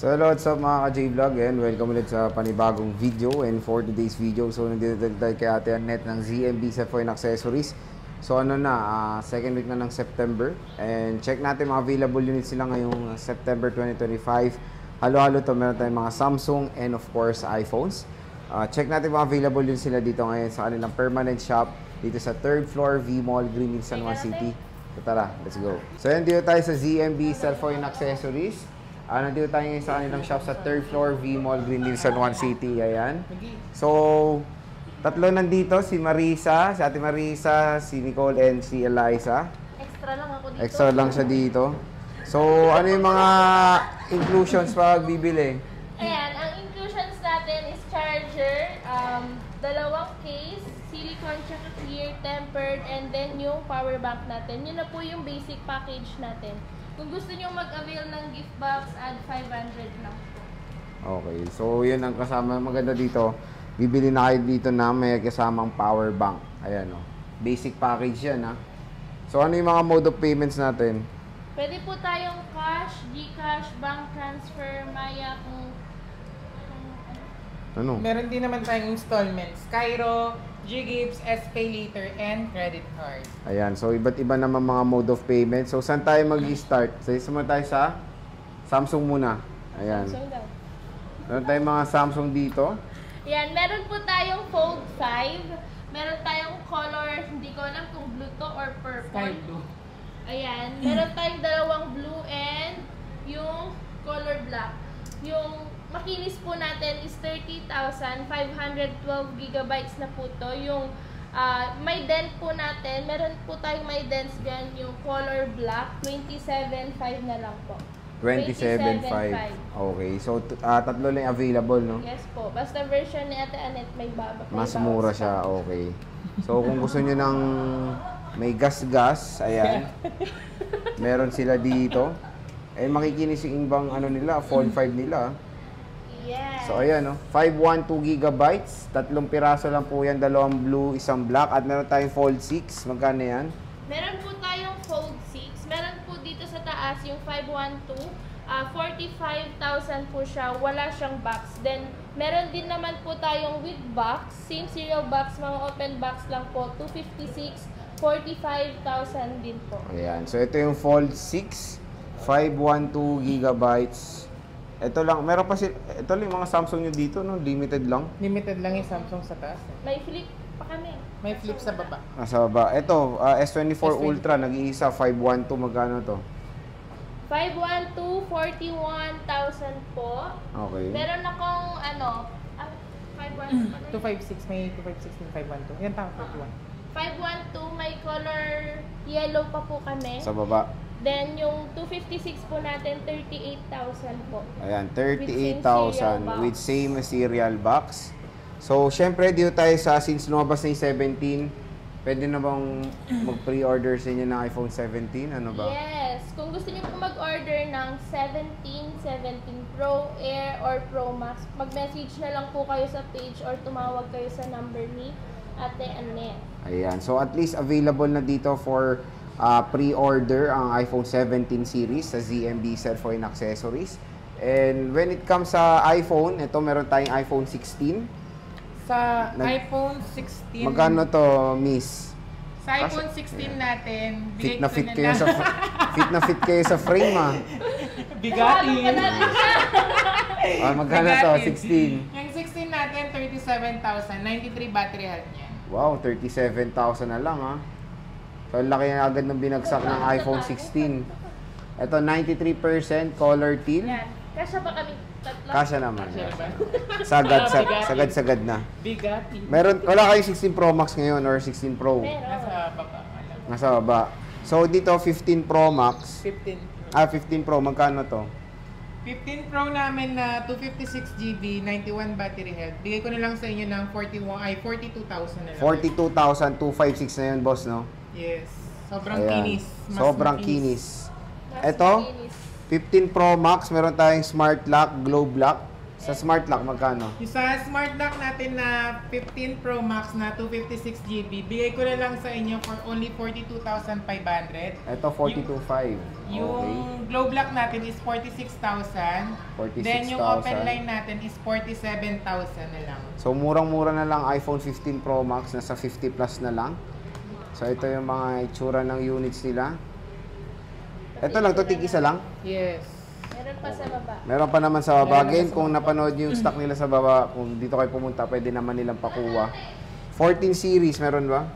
So hello, what's up mga ka-J-Vlog and welcome ulit sa panibagong video. And for today's video, so nandito tayo kay Ate Annette ng ZMB Cellphone Accessories. So ano na, second week na ng September. And check natin mga available units sila ngayong September 2025. Halo-halo to, meron tayong mga Samsung and of course iPhones. Check natin mga available units sila dito ngayon sa kanilang permanent shop dito sa 3rd floor V Mall, Green Hills, San Juan City. So tara, let's go. So yan, dito tayo sa ZMB Cellphone Accessories. Nandito tayo ngayon sa kanilang shop sa 3rd floor, V Mall, Green Hills, San Juan City. Ayan. So, tatlo nandito. Si Marisa, si Ate Marisa, si Nicole, and si Eliza. Extra lang ako dito. Extra lang siya dito. So, ano yung mga inclusions pag bibili? Ayan, ang inclusions natin is charger, dalawang case, silicone tsaka clear, tempered, and then yung power bank natin. Yun na po yung basic package natin. Kung gusto nyo mag-avail ng gift box, add 500 lang po. Okay, so yun ang kasama maganda dito. Bibili na kayo dito na may kasamang power bank. Ayan o. Basic package yan ha. So ano yung mga mode of payments natin? Pwede po tayong cash, GCash, bank transfer, Maya, Ano? Meron din naman tayong installments. Cairo, G-Gips, S-Pay-Later, and credit card. Ayan, so iba't iba naman mga mode of payment. So saan tayo mag-start? So isa tayo sa Samsung muna. Ayan. Samsung daw. Meron tayong mga Samsung dito. Ayan, meron po tayong Fold 5. Meron tayong color, hindi ko alam kung blue to or purple. Sky blue. Ayan, meron tayong dalawang blue and yung color black. Yung makinis po natin is 30,000, 512 gigabytes na po to. Yung may dent po natin, meron po tayong may dents dyan, yung color black, 27.5 na lang po. 27.5. Okay, so tatlo lang available, no? Yes po, basta version ni Ate Annette may baba. Mas mura siya, okay. So kung gusto niyo ng may gas-gas, ayan. Meron sila dito. Eh makikinis yung ibang ano nila, Fold 5 nila. Yes. So ayan, no? 512 gigabytes, tatlong piraso lang po yan, dalawang blue, isang black, at meron tayong Fold 6. Magkano yan? Meron po tayong Fold 6. Meron po dito sa taas yung 512. 45,000 po siya. Wala siyang box. Then, meron din naman po tayong with box. Same serial box, mga open box lang po. 256, 45,000 din po. Ayan, so ito yung Fold 6, 512 gigabytes. Ito lang, meron pa ito lang yung mga Samsung nyo dito, no? Limited lang. Limited lang yung Samsung sa taas. May flip pa kami. May flip sa baba. Nasa baba. Ito, S24 Ultra, nag-iisa, 512, magkano to? 512, 41,000 po. Okay. Meron akong, 512 256, may 256 and 512. Yan tama, 512, may color yellow pa po kami. Sa baba. Then, yung 256 po natin, 38,000 po. Ayan, 38,000 with same serial box. So, syempre, dito tayo sa, since lumabas na yung 17, pwede na bang mag-pre-order sa inyo ng iPhone 17? Ano ba? Yes. Kung gusto niyo po mag-order ng 17, 17 Pro, Air, or Pro Max, mag-message na lang po kayo sa page or tumawag kayo sa number ni Ate Annette. Ayan. So, at least available na dito for pre-order ang iPhone 17 series sa ZMB Cellphone Accessories. And when it comes sa iPhone, ito meron tayong iPhone 16. Sa iPhone 16. Magkano to, miss? Sa iPhone 16 natin, Fit na fit kayo sa fit sa frame, ah. Bigatin. Magkano to, 16? Yung 16 natin, 37,000. 93 battery health niya. Wow, 37,000 na lang, ah. So, laki na agad ng binagsak ng iPhone 16. Ito, 93% color teal. Yan. Kasya ba kami tatlo? Kasya naman. Kasya ba? Sagad na. Bigatin. Wala kayo 16 Pro Max ngayon or 16 Pro? Meron. Nasa baba. Nasa baba. So, dito, 15 Pro Max. 15. 15 Pro, magkano to? 15 Pro namin na 256GB, 91 battery health. Bigay ko na lang sa inyo ng 42,000 na lang. 42,256 na yun, boss, no? Yes. Sobrang Ayan. kinis. Mas Sobrang makinis. kinis. Mas Ito, malinis. 15 Pro Max, meron tayong Smart Lock, Globe Lock. Sa Smart Lock, magkano? Yung sa Smart Lock natin na 15 Pro Max na 256GB, bigay ko na lang sa inyo for only 42,500. Ito, 42.5. Yung Globe Lock natin is 46,000. 46,000. Then yung open line natin is 47,000 na lang. So, murang-mura na lang iPhone 15 Pro Max, nasa 50 plus na lang. So, ito yung mga itsura ng units nila. Ito lang, to tig-isa lang. Yes. Meron pa sa baba. Meron pa naman sa baba. Again, kung napanood yung stock nila sa baba, kung dito kayo pumunta, pwede naman nilang pakuha. 14 series, meron ba?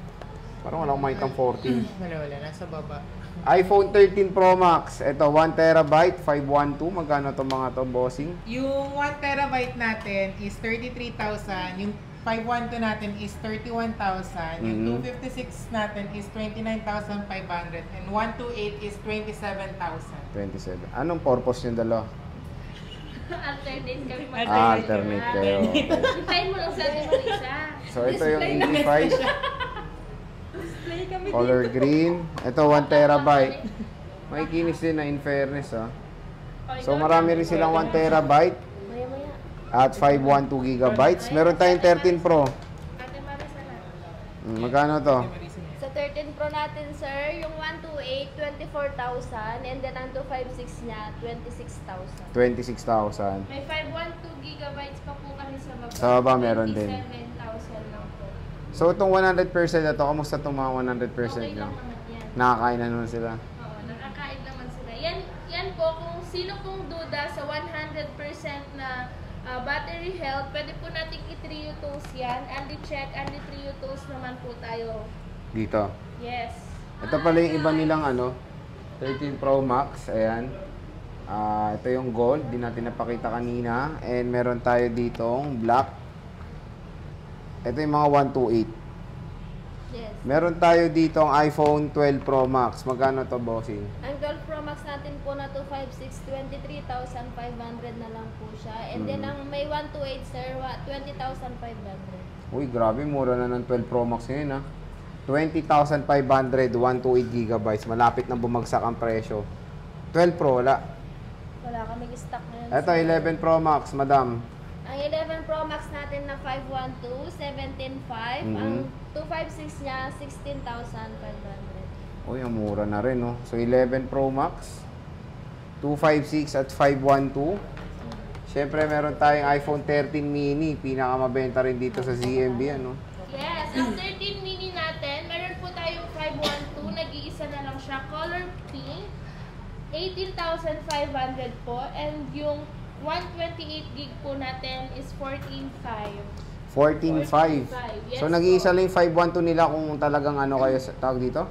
Parang wala akong makitang 14. Wala, nasa baba. iPhone 13 Pro Max. Ito, 1TB, 512. Magkano itong mga to, bossing? Yung 1TB natin is 33,000. Yung 512 natin is 31,000. Yung 256 natin is 29,500. And 128 is 27,000. 27. Anong purpose yung dalawa? Alternate kami Alternate kayo. Hintayin mo lang sa atin, Marisa. So, ito yung 85. Color green. Ito, 1TB. May kinis din na in fairness, ha. So, marami rin silang 1TB Maya-maya. at 512GB. Meron tayong 13 Pro. Ate Marisa na. Magkano to? Sa 13 Pro natin, sir, yung 128, 24,000. And then ang 256 niya, 26,000. 26,000. May 512 gigabytes pa po kami sa baba. Sa baba meron din. 27,000 lang po. So, itong 100% na to, kamusta itong mga 100% Okay nyo? lang naman yan. Nakakain na naman sila. Oo, nakakain naman sila. Yan po, kung sino pong duda sa 100% na battery health, pwede po natin i-trio tools yan. Andy check, Andy trio tools naman po tayo. Dito. Yes. Ito pala yung iba nilang 13 Pro Max. Ayan. Ito yung gold. Di natin napakita kanina. And meron tayo ditong black. Ito yung mga 128. Yes. Meron tayo ditong iPhone 12 Pro Max. Magkano to, bossing? Ang 12 Pro Max natin po na 256, 23,500 na lang po siya. And then ang may 128, sir, 20,500. Uy, grabe. Mura na ng 12 Pro Max ngayon, ha. 20,500, 128GB. Malapit na bumagsak ang presyo. 12 Pro, wala. Wala kaming stock ngayon. Ito, sir. 11 Pro Max, madam. Ang 11 Pro Max natin na 512, 17,500. Ang 256 niya, 16,500. Uy, ang mura na rin, no? So, 11 Pro Max, 256 at 512. Siyempre, meron tayong iPhone 13 mini. Pinakamabenta rin dito sa ZMB, ano? Yes, ang 13 mini natin, meron po tayong 512, nag-iisa na lang siya, color pink, 18,500 po, and yung 128 gig po natin is 14,500. 14.5. Yes So, nag-iisa lang yung 512 nila kung talagang ano kayo sa tawag dito.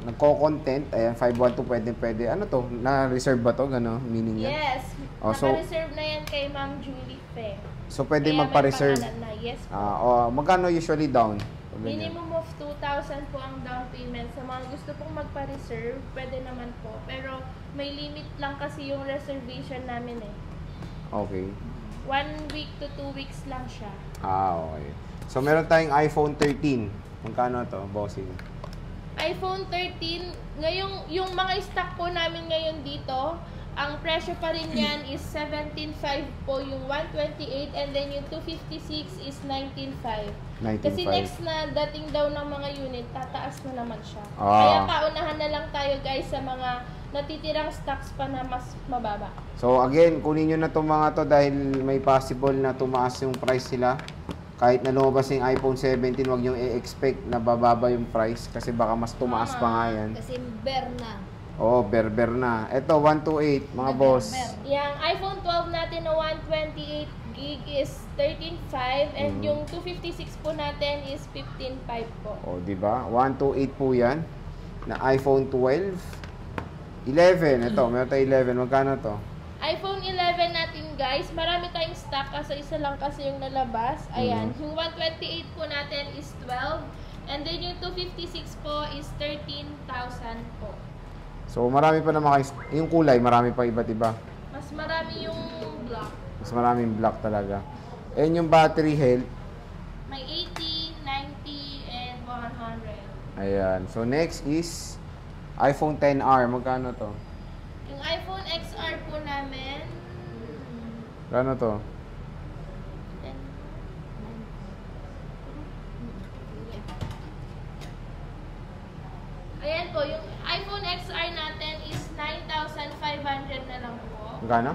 Nagko-content. Ayan, 512 pwede. Ano to? Na-reserve ba to? Gano? Meaning yan? Yes, Oh, so- naka-reserve na yan kay Ma'am Julie Fe. So, pwede Kaya may magpa-reserve. pangalan na, yes po. Magkano usually down? Pag ganyan. Minimum of 2,000 po ang down payment. Sa mga gusto pong magpa-reserve, pwede naman po. Pero may limit lang kasi yung reservation namin eh. Okay. 1 week to 2 weeks lang siya. Okay. So, meron tayong iPhone 13. Magkano to, bossing? iPhone 13, ngayong, yung mga stock po namin ngayon dito, ang presyo pa rin yan is 17,500 po yung 128 and then yung 256 is 19,500. 19.5. Kasi next na dating daw ng mga unit, tataas na naman siya. Ah. Kaya paunahan na lang tayo guys sa mga natitirang stocks pa na mas mababa. So, again, kunin nyo na itong mga to dahil may possible na tumaas yung price sila. Kahit na lumabas yung iPhone 17, wag nyo i-expect na bababa yung price kasi baka mas tumaas pa nga yan. Kasi bear na. Oo, berber na. Ito, 128, mga boss. Yung iPhone 12 natin na 128 gig is 13,500 and yung 256 po natin is 15,500 po. O, di ba? 128 po yan. Na iPhone 12. 11, ito, meron tayo 11. Magkano to? iPhone 11 natin guys, marami tayong stock kasi isa lang kasi yung nalabas. Ayan, yung 128 po natin is 12 and then yung 256 po is 13,000 po. So, marami pa naman kayo. Yung kulay, marami pa iba't iba. Mas marami yung block. Mas maraming black talaga. And yung battery health, May 80, 90, and 100. ayan. So, next is iPhone 10R. Magkano to? Yung iPhone XR po namin, Ano to? Ayan po, yung iPhone XR natin is 9,500 na lang po. Magkano?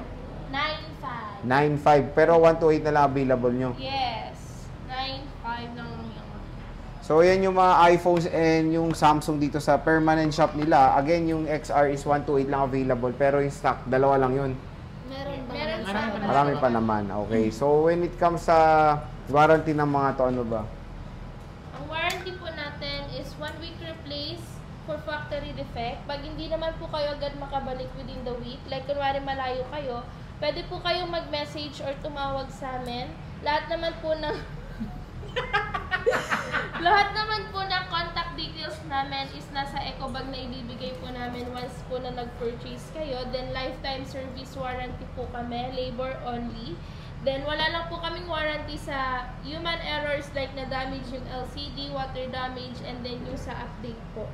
9,500. 9.5. Pero 128 na lang available nyo. Yes. 9,500 lang yung So, yan yung mga iPhones and yung Samsung dito sa permanent shop nila. Again, yung XR is 128 lang available. Pero yung stock, dalawa lang yun. Meron ba? Meron Marami pa sa- Marami pa naman. Okay. So, when it comes sa warranty ng mga to, ano ba? Ang warranty po natin is 1 week replace for factory defect. Pag hindi naman po kayo agad makabalik within the week, like kunwari malayo kayo, pwede po kayong mag-message or tumawag sa amin. Lahat naman po ng lahat naman po ng contact details namin is nasa EcoBag na ibibigay po namin once po na nag-purchase kayo. Then lifetime service warranty po kami, labor only. Then wala lang po kaming warranty sa human errors like na damage yung LCD, water damage, and then yung sa update po.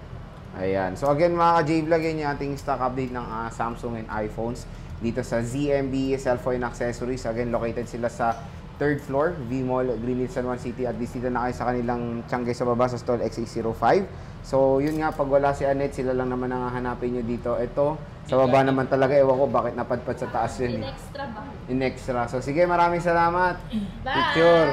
Ayan. So, again, mga ka-J-Vlog, yan yung ating stock update ng Samsung and iPhones dito sa ZMB Cellphone Accessories. Again, located sila sa 3rd floor, V-Mall, Greenwich, San Juan City. At least dito na kayo sa kanilang tiyangge sa baba sa stall X605. So, yun nga, pag wala si Annette, sila lang naman ang hahanapin nyo dito. Ito, sa baba naman talaga, ewan ko bakit napadpad sa taas yun. In extra ba? In extra. So, sige, maraming salamat. Bye! Picture.